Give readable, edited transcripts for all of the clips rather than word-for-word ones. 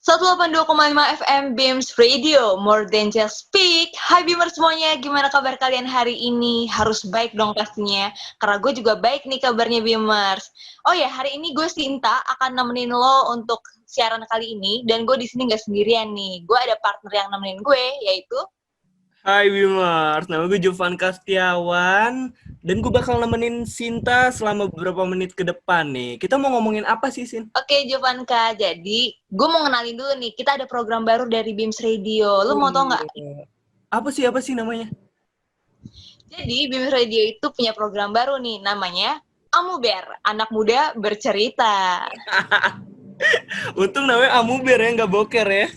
182,5 FM Beams Radio, more than just speak. Hai Beamers semuanya, gimana kabar kalian hari ini? Harus baik dong pastinya, karena gue juga baik nih kabarnya Beamers. Oh ya, hari ini gue Sinta akan nemenin lo untuk siaran kali ini, dan gue di sini nggak sendirian nih. Gue ada partner yang nemenin gue, yaitu Hai Bimars, nama gue Jovan Kastiawan dan gue bakal nemenin Sinta selama beberapa menit ke depan nih. Kita mau ngomongin apa sih, Sin? Oke, Jovanka. Jadi, gue mau kenalin dulu nih. Kita ada program baru dari Beams Radio. Lu mau tau nggak? Apa sih namanya? Jadi, Beams Radio itu punya program baru nih. Namanya Amuber, anak muda bercerita. Untung namanya Amuber ya, nggak boker ya.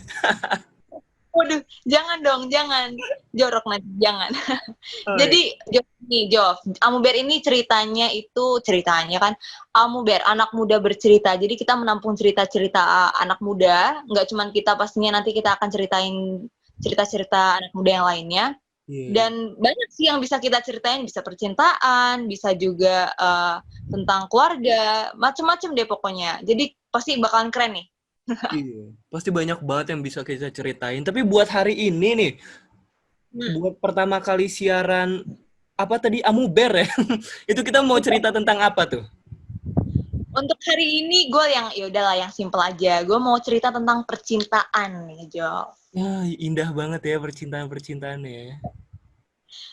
Waduh, jangan dong, jangan. Jorok nanti, jangan. Jadi, Jov, Amuber ini ceritanya kan, Amuber, anak muda bercerita. Jadi kita menampung cerita-cerita anak muda, nggak cuma kita, pastinya nanti kita akan ceritain cerita-cerita anak muda yang lainnya. Dan banyak sih yang bisa kita ceritain, bisa percintaan, bisa juga tentang keluarga, macem-macem deh pokoknya. Jadi pasti bakalan keren nih. Iya, pasti banyak banget yang bisa kita ceritain. Tapi buat hari ini nih, buat pertama kali siaran apa tadi Amuber ya, itu kita mau cerita tentang apa tuh? Untuk hari ini gue yang simple aja. Gue mau cerita tentang percintaan nih, Jo. Ya, indah banget ya percintaannya.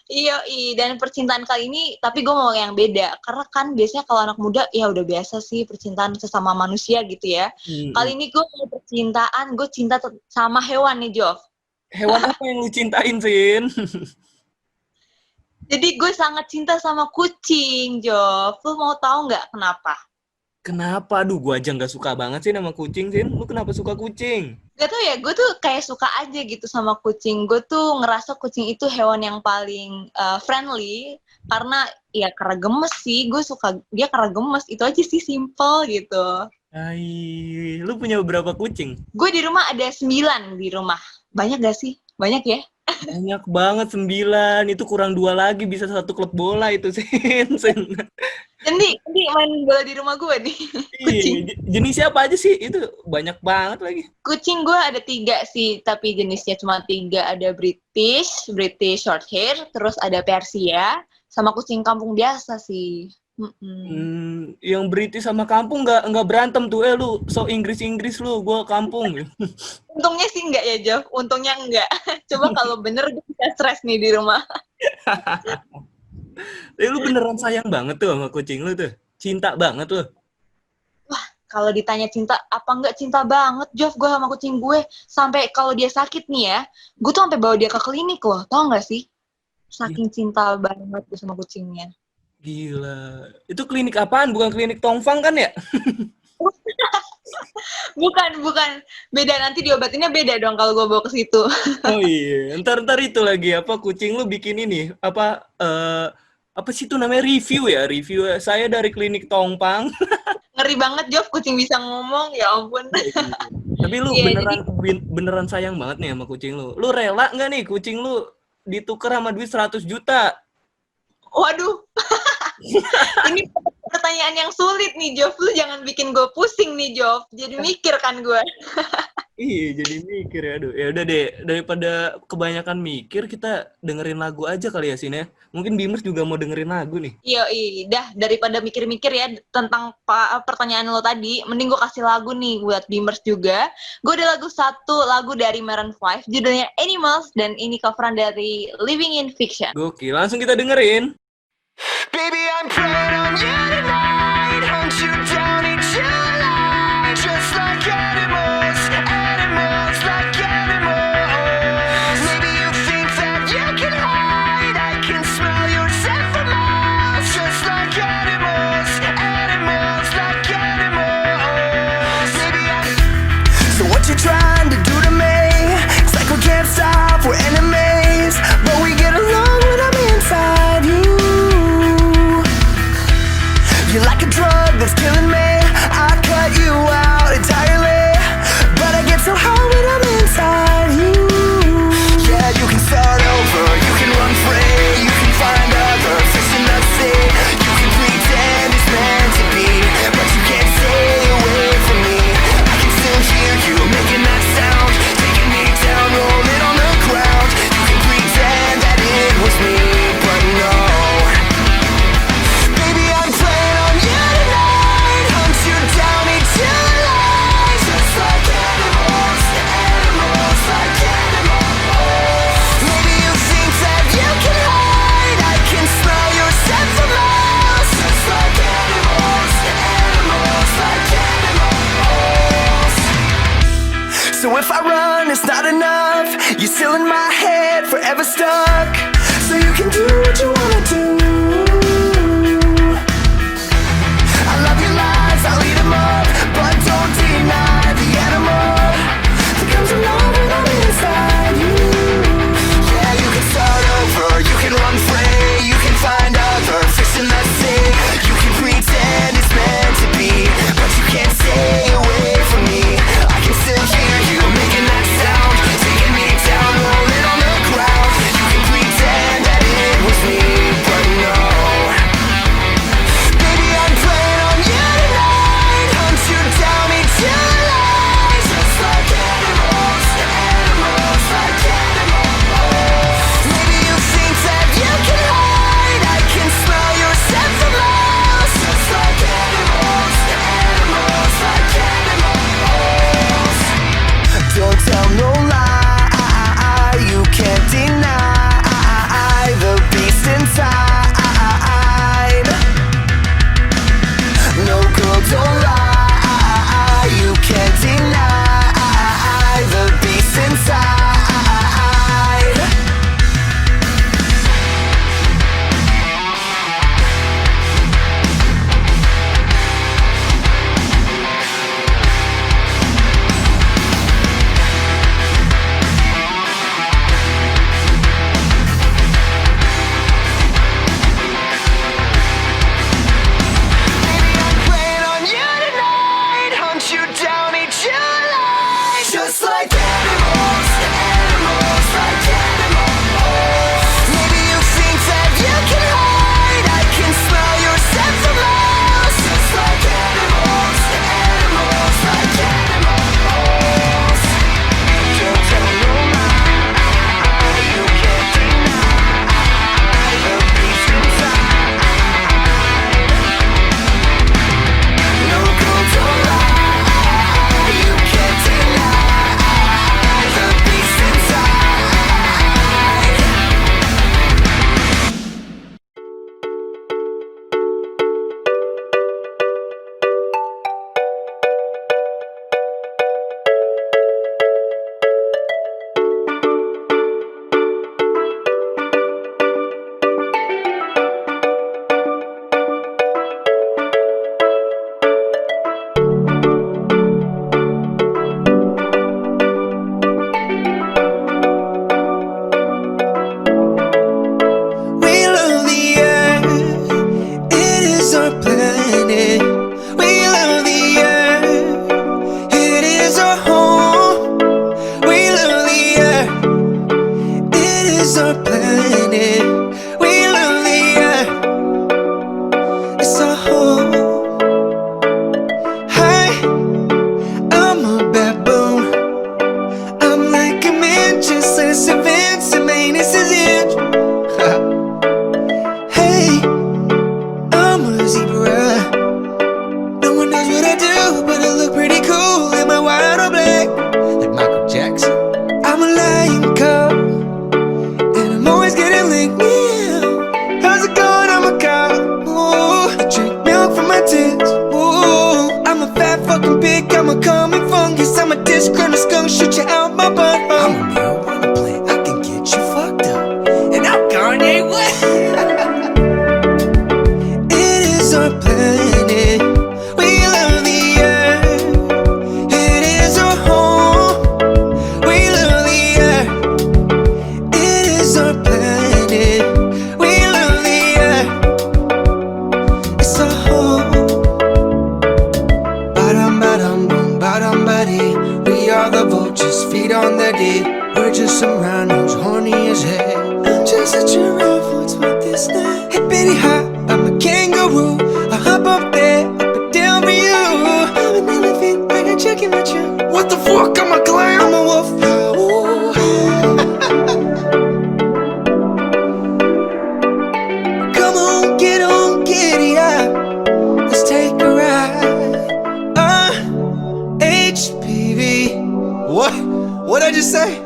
Iya, dan percintaan kali ini, tapi gue mau yang beda. Karena kan biasanya kalau anak muda, ya udah biasa sih percintaan sesama manusia gitu ya. Kali ini gue mau percintaan, gue cinta sama hewan nih, Jov. Hewan apa yang lu cintain, Sin? Jadi gue sangat cinta sama kucing, Jov. Lu mau tahu nggak kenapa? Kenapa? Aduh, gue aja nggak suka banget sih sama kucing, Sin. Lu kenapa suka kucing? Gak tau ya, gue tuh kayak suka aja gitu sama kucing. Gue tuh ngerasa kucing itu hewan yang paling friendly. Karena gemes sih. Gue suka dia karena gemes. Itu aja sih, simple gitu. Hai, lu punya beberapa kucing? Gue di rumah ada 9 di rumah. Banyak gak sih? Banyak ya? Banyak banget, 9. Itu kurang 2 lagi, bisa 1 klub bola itu, Sin. Ini main bola di rumah gue nih. Kucing. Jenisnya apa aja sih? Itu banyak banget lagi. Kucing gue ada 3 sih, tapi jenisnya cuma 3. Ada British short hair, terus ada Persia, sama kucing kampung biasa sih. Yang British sama kampung nggak berantem tuh. Lu so Inggris lu, gue kampung. Untungnya sih enggak ya, Jov. Untungnya enggak. Coba kalau bener gue bisa stres nih di rumah. Lu beneran sayang banget tuh sama kucing lu tuh? Cinta banget tuh? Wah, kalau ditanya cinta, apa enggak cinta banget, Jov, gue sama kucing gue. Sampai kalau dia sakit nih ya, gue tuh sampai bawa dia ke klinik loh. Tau nggak sih? Saking cinta banget gue sama kucingnya. Gila. Itu klinik apaan? Bukan klinik Tongfang kan ya? Bukan. Beda, nanti diobatinnya beda dong kalau gue bawa ke situ. Oh iya. Ntar itu lagi apa kucing lu bikin ini apa sih itu namanya review saya dari klinik Tongfang. Ngeri banget, Jov, kucing bisa ngomong, ya ampun. Tapi lu beneran sayang banget nih sama kucing lu. Lu rela nggak nih kucing lu ditukar sama duit 100 juta? Waduh. Ini pertanyaan yang sulit nih, Jov. Lu jangan bikin gue pusing nih, Jov. Jadi mikir kan gue. Iya, jadi mikir ya. Aduh, ya udah deh, daripada kebanyakan mikir, kita dengerin lagu aja kali ya, Sin ya. Mungkin Beamers juga mau dengerin lagu nih. Iya, dah daripada mikir-mikir ya tentang pertanyaan lo tadi, mending gue kasih lagu nih buat Beamers juga. Gue ada lagu dari Maroon 5, judulnya Animals, dan ini coveran dari Living in Fiction. Gokil, langsung kita dengerin. Baby, I'm praying on you tonight. Hunt you down in July. Just like animals, animals like animals. Maybe you think that you can hide. I can smell your scent for miles. Just like animals, animals like animals. Baby, So what you trying to do to me? It's like we can't stop, we're enemies, but we get along when I'm inside you. You're like a So if I run, it's not enough. You're still in my head, forever stuck. So you can do what you wanna do. I love your lies, I'll eat 'em up, but don't deny the animal that comes along when I'm inside you. Yeah, you can start over, you can run free, you can find other fish in the sea. You can pretend it's meant to be, but you can't stay away from me. I can still hear you making that sound, taking me down, rolling on the ground. You can pretend that it was me, but no. Baby, I'm playing on you tonight. Hunt you down, eat your lies. Just like animals, animals, like animals. Maybe you think that you can hide. I can smell your scent from miles. Just like animals, animals, like animals. Don't tell no lie. You can't deny the beast inside. No girl, don't lie. You can't deny the beast inside. Baby, I'm playing on you tonight. Hunt you down, eat your lies. Just like animals, animals, like animals. Maybe you think that you can hide. I can smell your scent from miles. Just like animals, animals, like animals. Don't tell no lie. You can't deny the beast inside. No girl, don't lie. You can't deny the beast inside. We love the earth, it is our planet. We love the earth, it is our home. We love the earth, it is our planet. We love the earth, it's our home. Hi, I'm a baboon. I'm like a man, just as a Vincent, man, this is it. Hey, I'm a zebra. No one knows what I do, but I look pretty cool in my white or black, like Michael Jackson. I'm a lion cub, and I'm always getting licked. Meow. How's it going? I'm a cow. Ooh, I drink milk from my tits. Ooh, I'm a fat fucking pig. I'm a common fungus. I'm a disgruntled skunk. Shoot you out my butt. I'm a marijuana plant. I can get you fucked up, and I'm Kanye West. It is our planet. We love the earth. It is our home. We love the earth. It is our planet. We love the earth. It's our home. Ba-dum, ba-dum, boom, ba-dum, ba-dee. We are the vultures, feet on the deep. We're just some rhinos, horny as hell. I'm just a giraffe, what's with this name? Hippity hop, I'm a kangaroo. I hop up there, up and down for you. I'm an elephant, I got chicken with you. What the fuck, I'm a clown? I'm a wolf. Ooh. Come on, get it out. Let's take a ride. HPV. What? What'd I just say?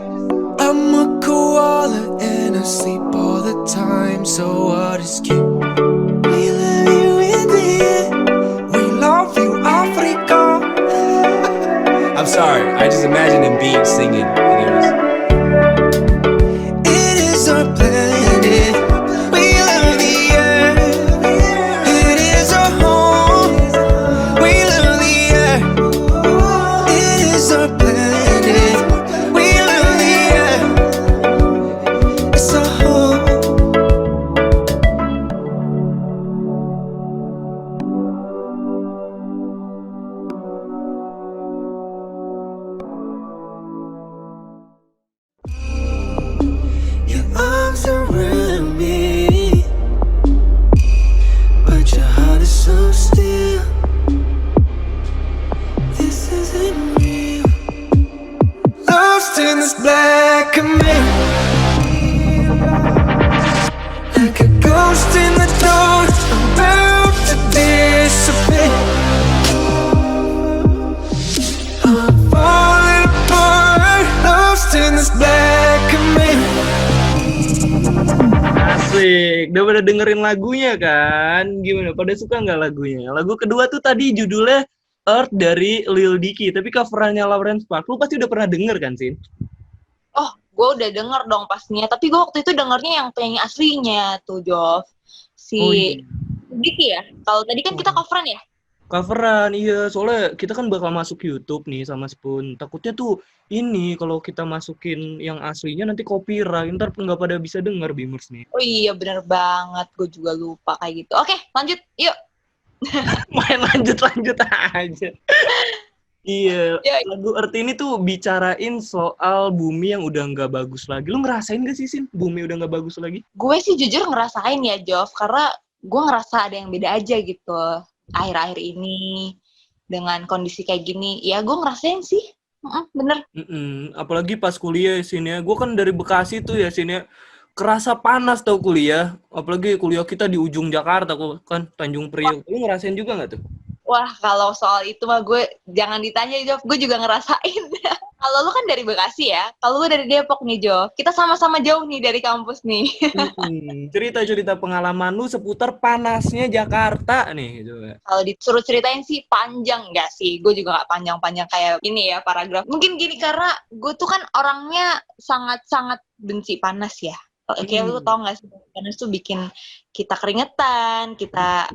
I'm a koala and I sleep all the time. So what is cute? We love you, India. We love you, Africa. I I'm sorry, I just imagined Embiid singing, and it was. It is our planet. We love the earth. It is our home. We love the earth. It is our planet. We love the earth. It's our home. Your arms around me, but your heart is so still. This isn't real. Lost in this black mirror, like a ghost in the dark, about to disappear. I'm falling apart, lost in this black mirror. Asik, udah pada dengerin lagunya kan? Gimana, pada suka nggak lagunya? Lagu kedua tuh tadi judulnya Earth dari Lil Dicky, tapi coverannya Lawrence Park. Lu pasti udah pernah denger kan, Sin? Oh, gue udah denger dong pastinya. Tapi gue waktu itu dengernya yang penyanyi aslinya tuh, Jov. Si Oh, iya. Diki ya. Kalau tadi kan kita coveran ya. Coveran, iya. Soalnya kita kan bakal masuk YouTube nih sama Spoon. Takutnya tuh ini kalau kita masukin yang aslinya nanti copyright. Ntar nggak pada bisa denger Beamers nih. Oh iya, bener banget. Gue juga lupa kayak gitu. Oke, lanjut. Yuk. Main lanjut-lanjut aja. Iya, Ya. lagu Earth ini tuh bicarain soal bumi yang udah nggak bagus lagi. Lu ngerasain gak sih, Sin? Bumi udah nggak bagus lagi? Gue sih jujur ngerasain ya, Jov. Karena gue ngerasa ada yang beda aja gitu. Akhir-akhir ini. Dengan kondisi kayak gini. Ya, gue ngerasain sih. Bener. Apalagi pas kuliah ya, Sin ya. Gue kan dari Bekasi tuh ya, Sin ya. Kerasa panas tau kuliah. Apalagi kuliah kita di ujung Jakarta kan, Tanjung Priok. Lu ngerasain juga nggak tuh? Wah, kalau soal itu mah gue jangan ditanya, Jov. Gue juga ngerasain. Kalau lu kan dari Bekasi ya. Kalau lu dari Depok nih, Jov. Kita sama-sama jauh nih dari kampus nih. Cerita-cerita pengalaman lu seputar panasnya Jakarta nih gitu. Kalau disuruh ceritain sih panjang nggak sih? Gue juga nggak panjang-panjang kayak ini ya, paragraf. Mungkin gini, karena gue tuh kan orangnya sangat-sangat benci panas ya. Kayak lu tau nggak sih, panas tuh bikin kita keringetan, kita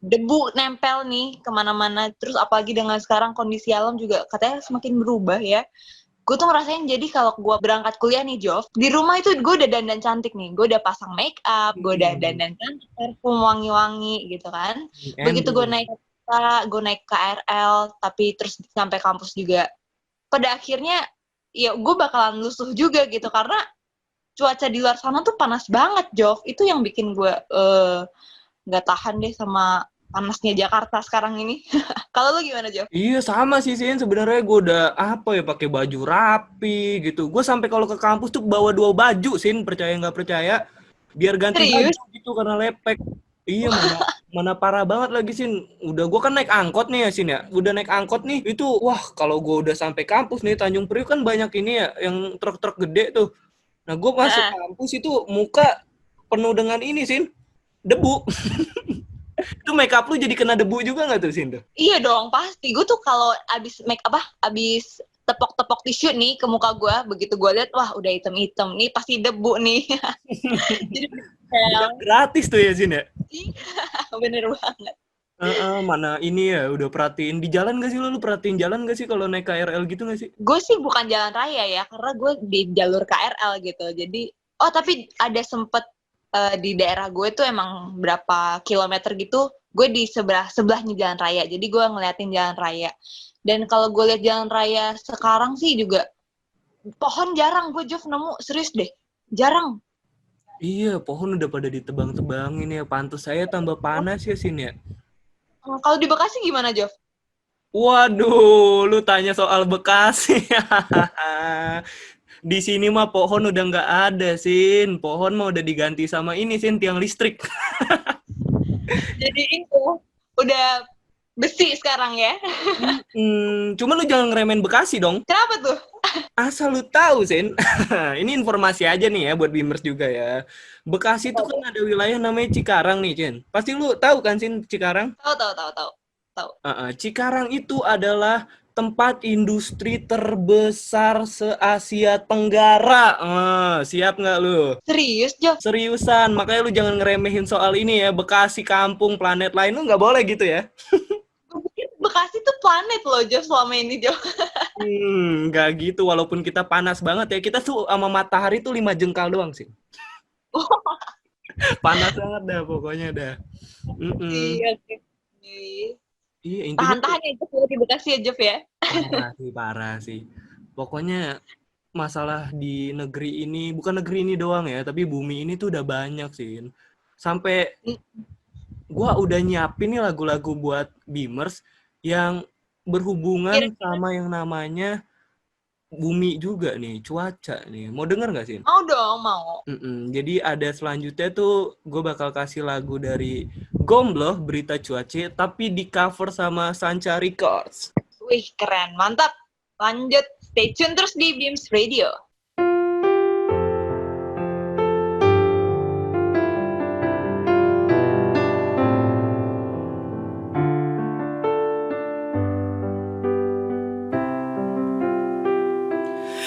debu nempel nih kemana-mana. Terus apalagi dengan sekarang kondisi alam juga katanya semakin berubah ya. Gue tuh ngerasain jadi kalau gue berangkat kuliah nih, Jov, di rumah itu gue udah dandan cantik nih. Gue udah pasang make up, gue udah dandan cantik, parfum wangi-wangi gitu kan. Begitu gue naik KRL, tapi terus sampai kampus juga. Pada akhirnya ya gue bakalan lusuh juga gitu karena cuaca di luar sana tuh panas banget, Jov. Itu yang bikin gue nggak tahan deh sama panasnya Jakarta sekarang ini. Kalau lu gimana, Jo? Iya sama sih, Sin. Sebenarnya gue udah pakai baju rapi gitu. Gue sampai kalau ke kampus tuh bawa 2 baju, Sin. Percaya nggak percaya, biar ganti baju gitu karena lepek. Iya, mana parah banget lagi, Sin. Udah gue kan naik angkot nih ya, Sin ya. Udah naik angkot nih, itu wah kalau gue udah sampai kampus nih Tanjung Priok kan banyak ini ya yang truk-truk gede tuh. Nah gue masuk kampus itu muka penuh dengan ini, Sin, debu. Itu make up lu jadi kena debu juga nggak tuh, Sin? Iya dong, pasti. Gue tuh kalau abis tepok-tepok tisu nih ke muka gue, begitu gue lihat, wah udah hitam-hitam nih, pasti debu nih. Jadi gratis tuh ya, Sin ya? Bener banget. Mana ini ya, udah perhatiin di jalan gak sih lu perhatiin jalan gak sih kalau naik KRL gitu gak sih? Gue sih bukan jalan raya ya, karena gue di jalur KRL gitu. Jadi, tapi ada sempet di daerah gue tuh emang berapa kilometer gitu, gue di sebelahnya jalan raya. Jadi gue ngeliatin jalan raya. Dan kalau gue lihat jalan raya sekarang sih juga pohon jarang gue, Jov, nemu. Serius deh, jarang. Iya, pohon udah pada ditebang-tebangin ya. Pantes saya tambah panas ya, Sin ya. Kalau di Bekasi gimana, Jov? Waduh, lu tanya soal Bekasi. Di sini mah pohon udah nggak ada, Sin. Pohon mah udah diganti sama ini, Sin, tiang listrik. Jadi itu udah besi sekarang ya. Cuma lu jangan ngeremehin Bekasi dong. Kenapa tuh? Asal lu tahu, Sin. Ini informasi aja nih ya buat Beamers juga ya. Bekasi tuh kan ada wilayah namanya Cikarang nih, Sin. Pasti lu tahu kan, Sin, Cikarang? Tahu. Cikarang itu adalah tempat industri terbesar se-Asia Tenggara. Siap nggak lu? Serius, Jo? Seriusan, makanya lu jangan ngeremehin soal ini ya. Bekasi, kampung, planet lain, lu nggak boleh gitu ya. Gue pikir Bekasi tuh planet loh, Jo, selama ini, Jo. Nggak gitu, walaupun kita panas banget ya. Kita tuh sama matahari tuh 5 jengkal doang sih. Panas banget dah pokoknya dah. Iya, oke. Iya, intinya Tahan-tahan ya, Jo, di Bekasi ya, Jo, ya. parah sih. Pokoknya masalah di negeri ini, bukan negeri ini doang ya, tapi bumi ini tuh udah banyak sih. Sampai gua udah nyiapin nih lagu-lagu buat Beamers yang berhubungan sama yang namanya bumi juga nih, cuaca nih. Mau denger nggak sih? Mau dong, mau. Jadi ada selanjutnya tuh gue bakal kasih lagu dari Gombloh, Berita Cuaca, tapi di cover sama Sancha Records. Wih, keren. Mantap. Lanjut. Stay tune terus di Beams Radio.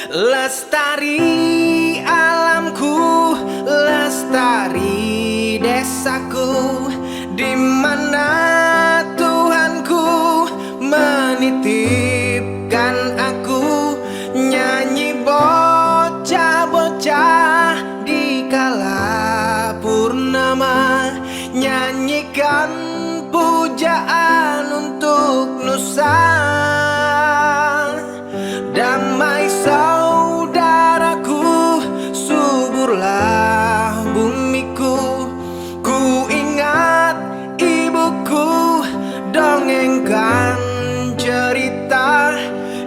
Lestari alamku, lestari desaku, di mana Tuhanku menitipkan aku, nyanyi bocah-bocah di kala purnama, nyanyikan pujaan untuk Nusa. Damai saudaraku, suburlah bumiku, ku ingat ibuku, dongengkan cerita,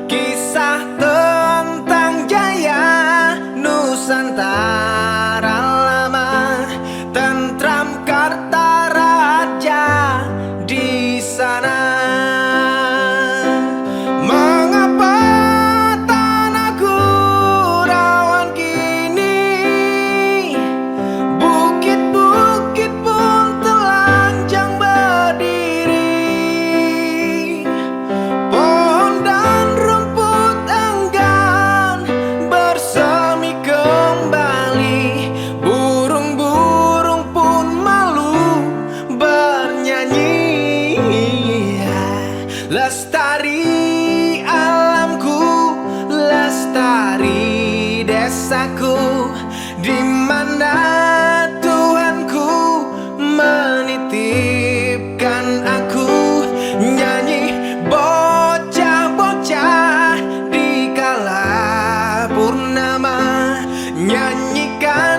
kisah tentang jaya Nusantara lama, tentram Karta Raja di sana. Lestari alamku, lestari desaku, di mana Tuhanku menitipkan aku, nyanyi bocah-bocah di kala purnama, nyanyikan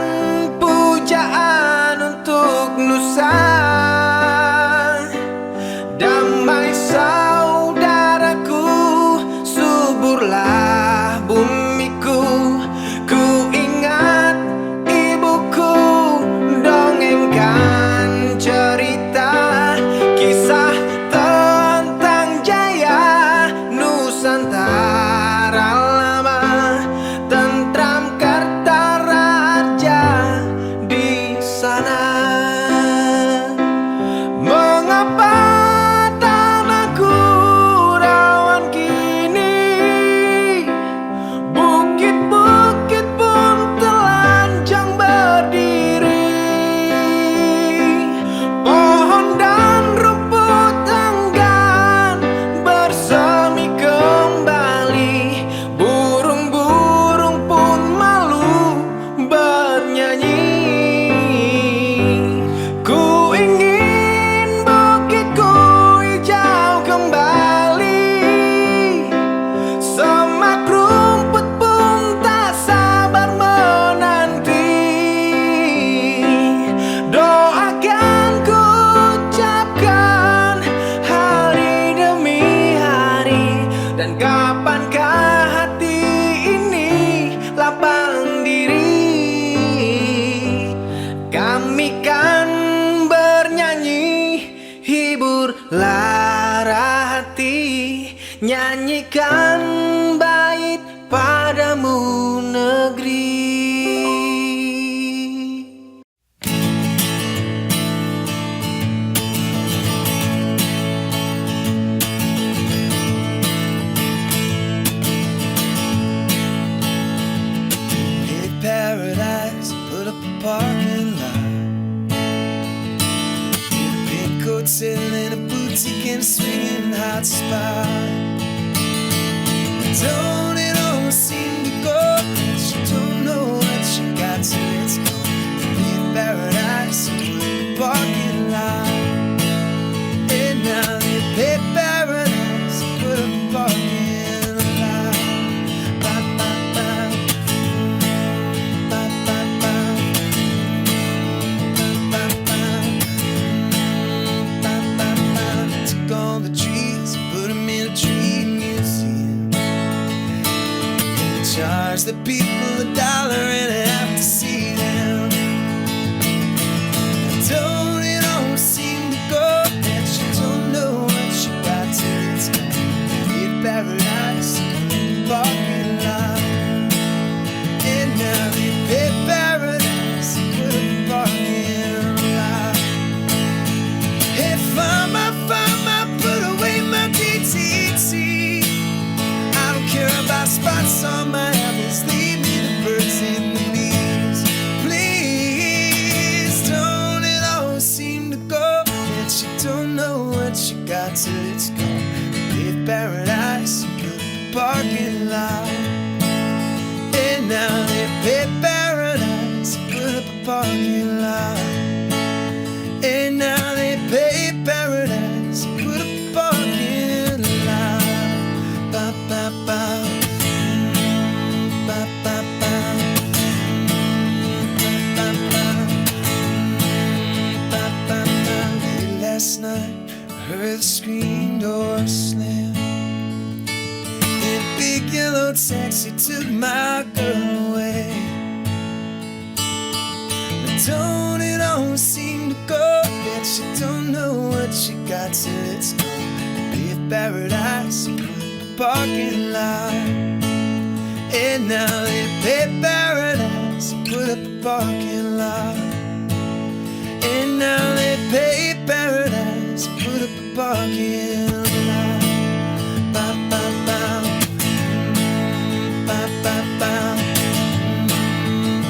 pujaan untuk Nusa. Damai saudaraku, suburlah bumiku, ku ingat ibuku, dongengkan cerita, kisah tentang jaya Nusantara lama, tentram Karta Raja di sana. Mengapa tanahku rawan kini, hot spot. Don't it always seem to go that you don't know what you got till it's gone. Be a paradise in the parking lot. And now they pay paradise, put a parking lot. Ba, ba, ba. Ba, ba, ba. Ba, ba, ba. Ba, ba, ba. Took all the trees, put them in a tree museum. And charge the people $1.50 to see them. Don't it always seem to go that you don't know what you got till it's gone. Be a paradise in the parking lot. And now they pay paradise for the parking lot. Hey, farmer, put away my DTT. I don't care about spots on my apples. Leave me the birds and the leaves, please. Don't it always seem to go that you don't know what you got till it's gone. Be a paradise in the parking lot. And now they pay paradise, put up a parking lot. And now they pay paradise, put up a parking lot. Ba, ba, ba. Ba, ba, ba. Ba, ba, ba. Ba, ba, ba. Late last night, I heard the screen door slam. And a big yellow taxi took my girl away. But don't it always seem to go that you don't know what you got till it's gone. Be a paradise in the parking lot. And now they pay paradise, put up a parking lot. And now they pay paradise, put up a parking lot. Ba, ba, ba. Ba, ba, ba.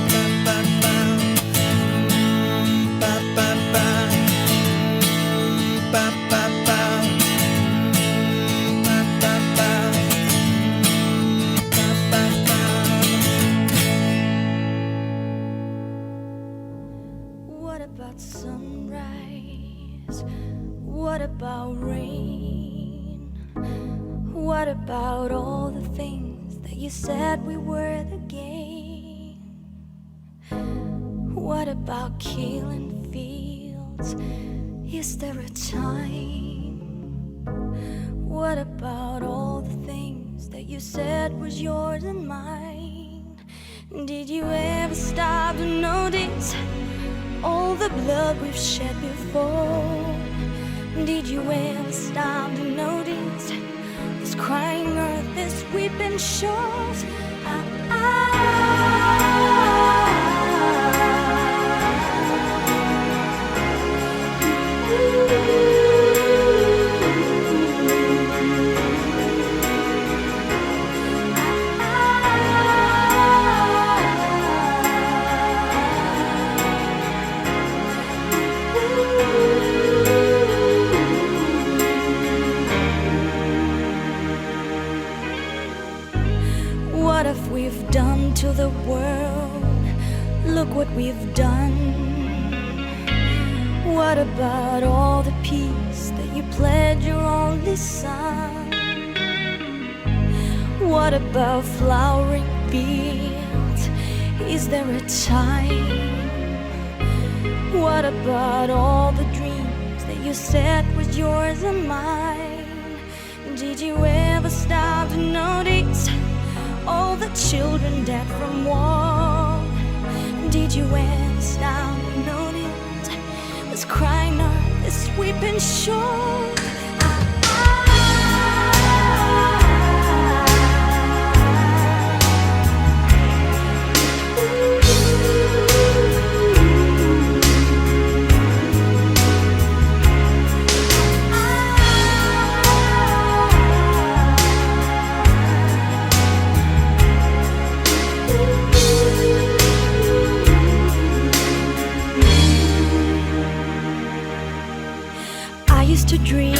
Ba, ba, ba. Ba, ba, ba. Ba, ba, ba. Ba, ba, ba. Ba, ba, ba. What about sunrise? What about rain? What about all the things that you said we were the game? What about killing fields? Is there a time? What about all the things that you said was yours and mine? Did you ever stop to notice all the blood we've shed before? Did you ever stop to notice this crying earth, this weeping shores? What have we've done to the world? Look what we've done. What about all the peace that you pledged your only son? What about flowering fields? Is there a time? What about all the dreams that you said was yours and mine? Did you ever stop to notice all the children dead from war? Did you ever stop to notice this crying earth, this weeping shore? I used to dream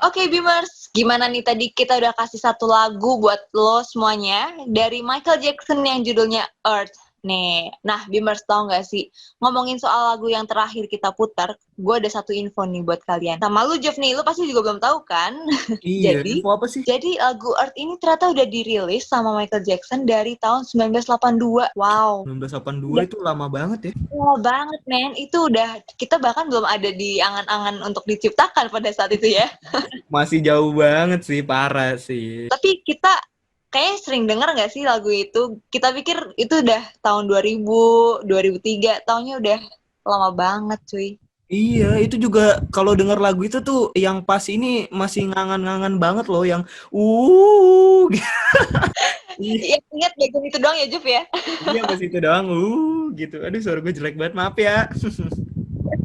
Oke, Bimers, gimana nih tadi kita udah kasih satu lagu buat lo semuanya dari Michael Jackson yang judulnya Earth. Nih, nah Bimers tau gak sih, ngomongin soal lagu yang terakhir kita putar, gue ada satu info nih buat kalian. Sama lu, Jeff nih, lu pasti juga belum tahu kan? Iya, Jadi, info apa sih? lagu Earth ini ternyata udah dirilis sama Michael Jackson dari tahun 1982. Wow. 1982 itu lama banget ya. Wah banget, men. Itu udah, kita bahkan belum ada di angan-angan untuk diciptakan pada saat itu ya. Masih jauh banget sih, parah sih. Tapi kita kayaknya sering denger nggak sih lagu itu? Kita pikir itu udah tahun 2000, 2003, tahunnya udah lama banget cuy. Iya, itu juga kalau denger lagu itu tuh yang pas ini masih ngangan-ngangan banget loh, yang Ya, ingat bagian itu doang ya, Juf ya? iya pas itu doang, gitu. Aduh, suara gue jelek banget, maaf ya.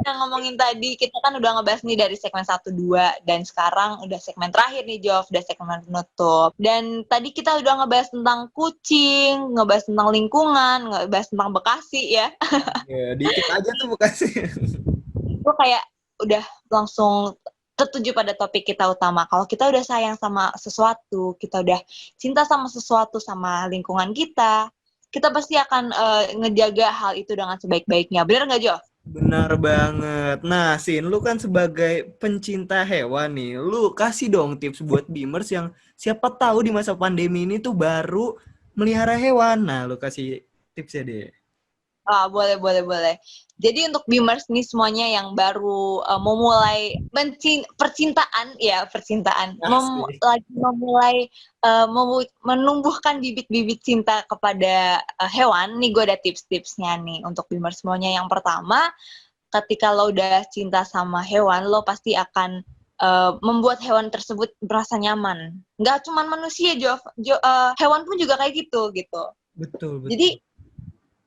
Yang ngomongin tadi, kita kan udah ngebahas nih dari segmen 1-2, dan sekarang udah segmen terakhir nih, Jov, udah segmen penutup. Dan tadi kita udah ngebahas tentang kucing, ngebahas tentang lingkungan, ngebahas tentang Bekasi ya. Ya, dikit aja tuh Bekasi. Gue kayak udah langsung tertuju pada topik kita utama. Kalau kita udah sayang sama sesuatu, kita udah cinta sama sesuatu, sama lingkungan kita pasti akan ngejaga hal itu dengan sebaik-baiknya. Bener nggak, Jo? Benar banget. Nah, Sin, lu kan sebagai pencinta hewan nih, lu kasih dong tips buat Beamers yang siapa tahu di masa pandemi ini tuh baru melihara hewan. Nah, lu kasih tipsnya deh. Boleh. Jadi untuk Beamers nih semuanya yang baru memulai percintaan, Asik. lagi memulai menumbuhkan bibit-bibit cinta kepada hewan, nih gue ada tips-tipsnya nih untuk Beamers semuanya. Yang pertama, ketika lo udah cinta sama hewan, lo pasti akan membuat hewan tersebut merasa nyaman. Nggak cuma manusia, hewan pun juga kayak gitu. Betul.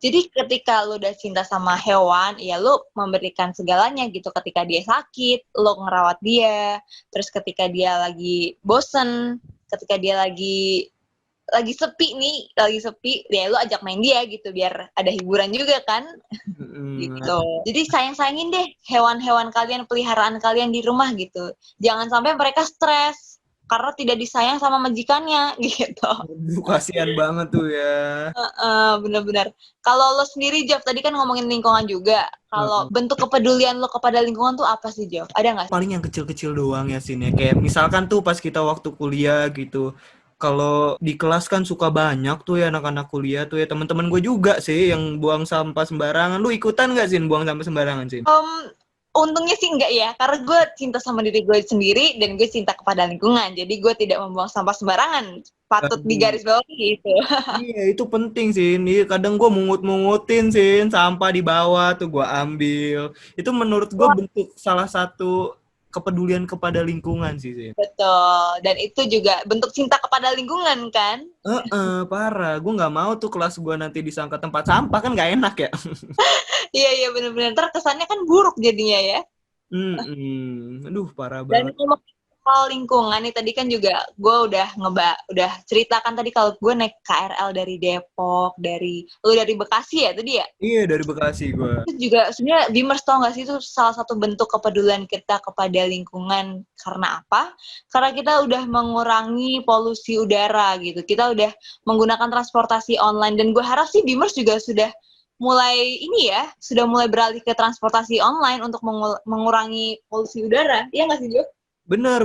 Jadi ketika lo udah cinta sama hewan, ya lo memberikan segalanya gitu. Ketika dia sakit, lo ngerawat dia. Terus ketika dia lagi bosen, ketika dia lagi sepi, ya lo ajak main dia gitu biar ada hiburan juga kan. Gitu. Jadi sayang-sayangin deh hewan-hewan kalian, peliharaan kalian di rumah gitu. Jangan sampai mereka stres karena tidak disayang sama majikannya gitu. Aduh, kasihan banget tuh ya. Bener-bener. Kalau lo sendiri, Jeff, tadi kan ngomongin lingkungan juga. Kalau bentuk kepedulian lo kepada lingkungan tuh apa sih, Jeff? Ada nggak sih? Paling yang kecil-kecil doang ya, Sin, ya. Kayak misalkan tuh pas kita waktu kuliah gitu. Kalau di kelas kan suka banyak tuh ya anak-anak kuliah tuh ya. Teman-teman gue juga sih yang buang sampah sembarangan. Lu ikutan nggak, Sin, buang sampah sembarangan, Sin? Untungnya sih enggak ya, karena gue cinta sama diri gue sendiri dan gue cinta kepada lingkungan. Jadi gue tidak membuang sampah sembarangan. Patut digarisbawahi gitu. Iya, itu penting, Sin. Iya, kadang gue mungut-mungutin, Sin, sampah di bawah tuh gue ambil. Itu menurut gue bentuk salah satu kepedulian kepada lingkungan sih, Sin. Betul. Dan itu juga bentuk cinta kepada lingkungan kan? Parah. Gue nggak mau tuh kelas gue nanti disangka tempat sampah, kan nggak enak ya. Iya benar-benar. Ntar kesannya kan buruk jadinya ya. Aduh, parah Dan banget. ngomongin soal lingkungan nih, tadi kan juga gue udah ceritakan tadi kalau gue naik KRL dari Depok, dari Bekasi ya tadi ya. Iya, dari Bekasi gue. Itu juga sebenarnya Beamers tau gak sih, itu salah satu bentuk kepedulian kita kepada lingkungan. Karena apa? Karena kita udah mengurangi polusi udara gitu. Kita udah menggunakan transportasi online, dan gue harap sih Beamers juga sudah mulai beralih ke transportasi online untuk mengurangi polusi udara. Iya nggak sih, Jo? Bener.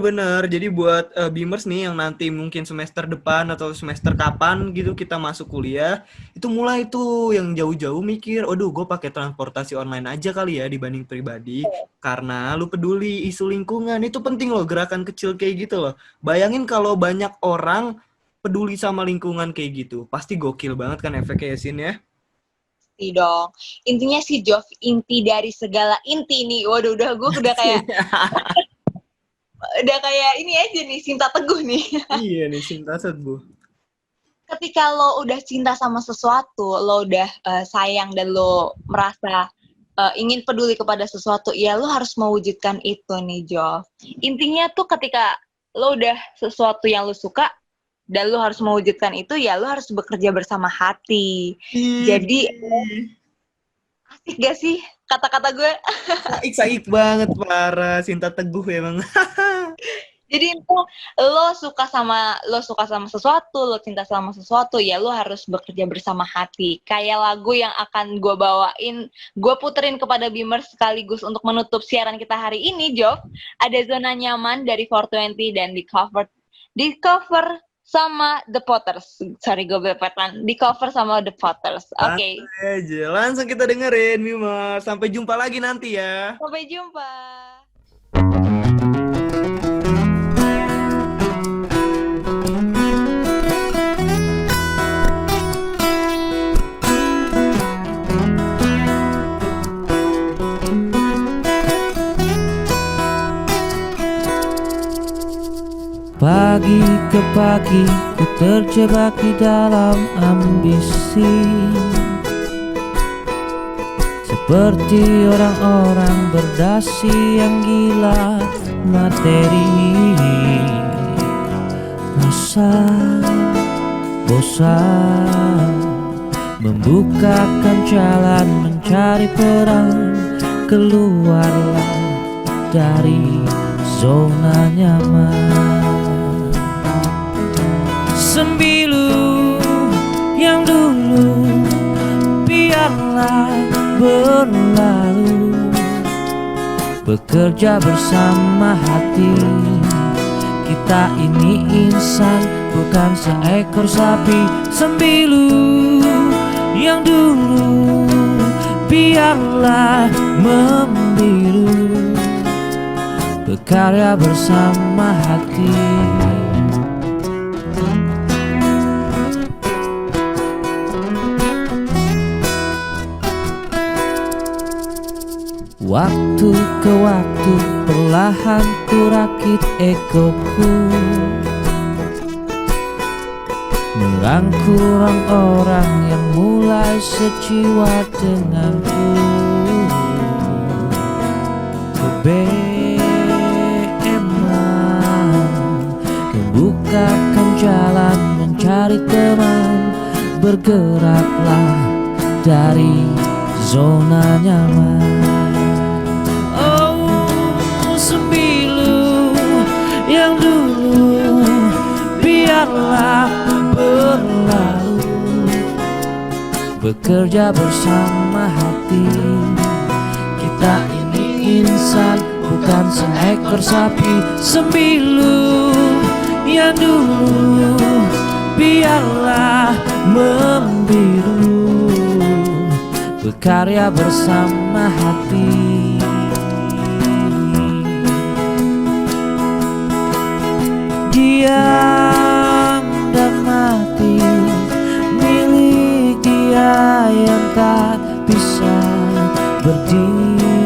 Jadi buat Beamers nih yang nanti mungkin semester depan atau semester kapan gitu kita masuk kuliah, itu mulai tuh yang jauh-jauh mikir, gue pakai transportasi online aja kali ya dibanding pribadi, karena lu peduli isu lingkungan. Itu penting loh, gerakan kecil kayak gitu loh. Bayangin kalau banyak orang peduli sama lingkungan kayak gitu, pasti gokil banget kan efeknya, Sin, ya. Dong. Intinya sih, Jov, inti dari segala inti nih. Waduh, gue udah kayak ini aja nih, Sinta Teguh nih. Iya nih, Sinta Teguh. Ketika lo udah cinta sama sesuatu, lo udah sayang dan lo merasa ingin peduli kepada sesuatu, ya lo harus mewujudkan itu nih, Jo. Intinya tuh ketika lo udah sesuatu yang lo suka dan lo harus mewujudkan itu, ya lo harus bekerja bersama hati. Jadi asik gak sih kata-kata gue? Saik banget, parah. Sinta Teguh emang. Jadi itu lo suka sama sesuatu, lo cinta sama sesuatu, ya lo harus bekerja bersama hati. Kayak lagu yang akan gue bawain, gue puterin kepada Bimers sekaligus untuk menutup siaran kita hari ini, Jov. Ada Zona Nyaman dari 420 dan di cover sama The Potters. Sorry, gue bepetan. Di cover sama The Potters. Oke. Aja, langsung kita dengerin, Bimers. Sampai jumpa lagi nanti ya. Sampai jumpa. Pagi ke pagi ku terjebak di dalam ambisi, seperti orang-orang berdasi yang gila materi. Rasa bosan membukakan jalan mencari perang, keluarlah dari zona nyaman. Sembilu yang dulu biarlah berlalu, bekerja bersama hati. Kita ini insan, bukan seekor sapi. Sembilu yang dulu biarlah membiru, berkarya bersama hati. Waktu ke waktu perlahan ku rakit egoku, merangkul orang yang mulai sejiwa denganku. Kebeeman membukakan jalan mencari teman, bergeraklah dari zona nyaman. Sembilu yang dulu biarlah berlalu, bekerja bersama hati. Kita ini insan, bukan seekor sapi. Sembilu yang dulu biarlah membiru, berkarya bersama hati. Diam dan mati milik dia yang tak bisa berdiri.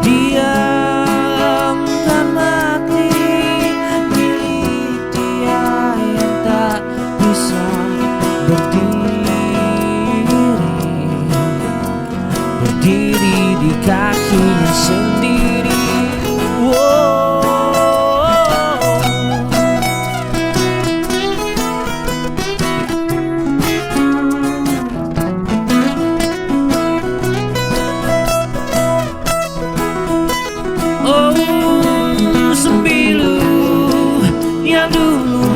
Diam dan mati milik dia yang tak bisa berdiri di kakinya sendiri. Sembilu yang dulu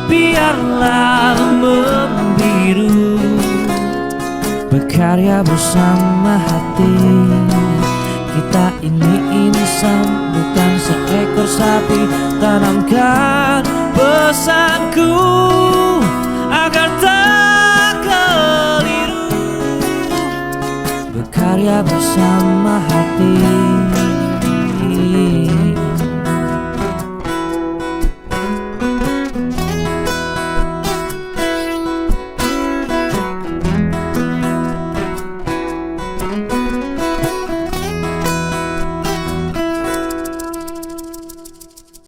biarlah membiru, berkarya bersama hati. Kita ini insan, bukan seekor sapi. Tanamkan pesanku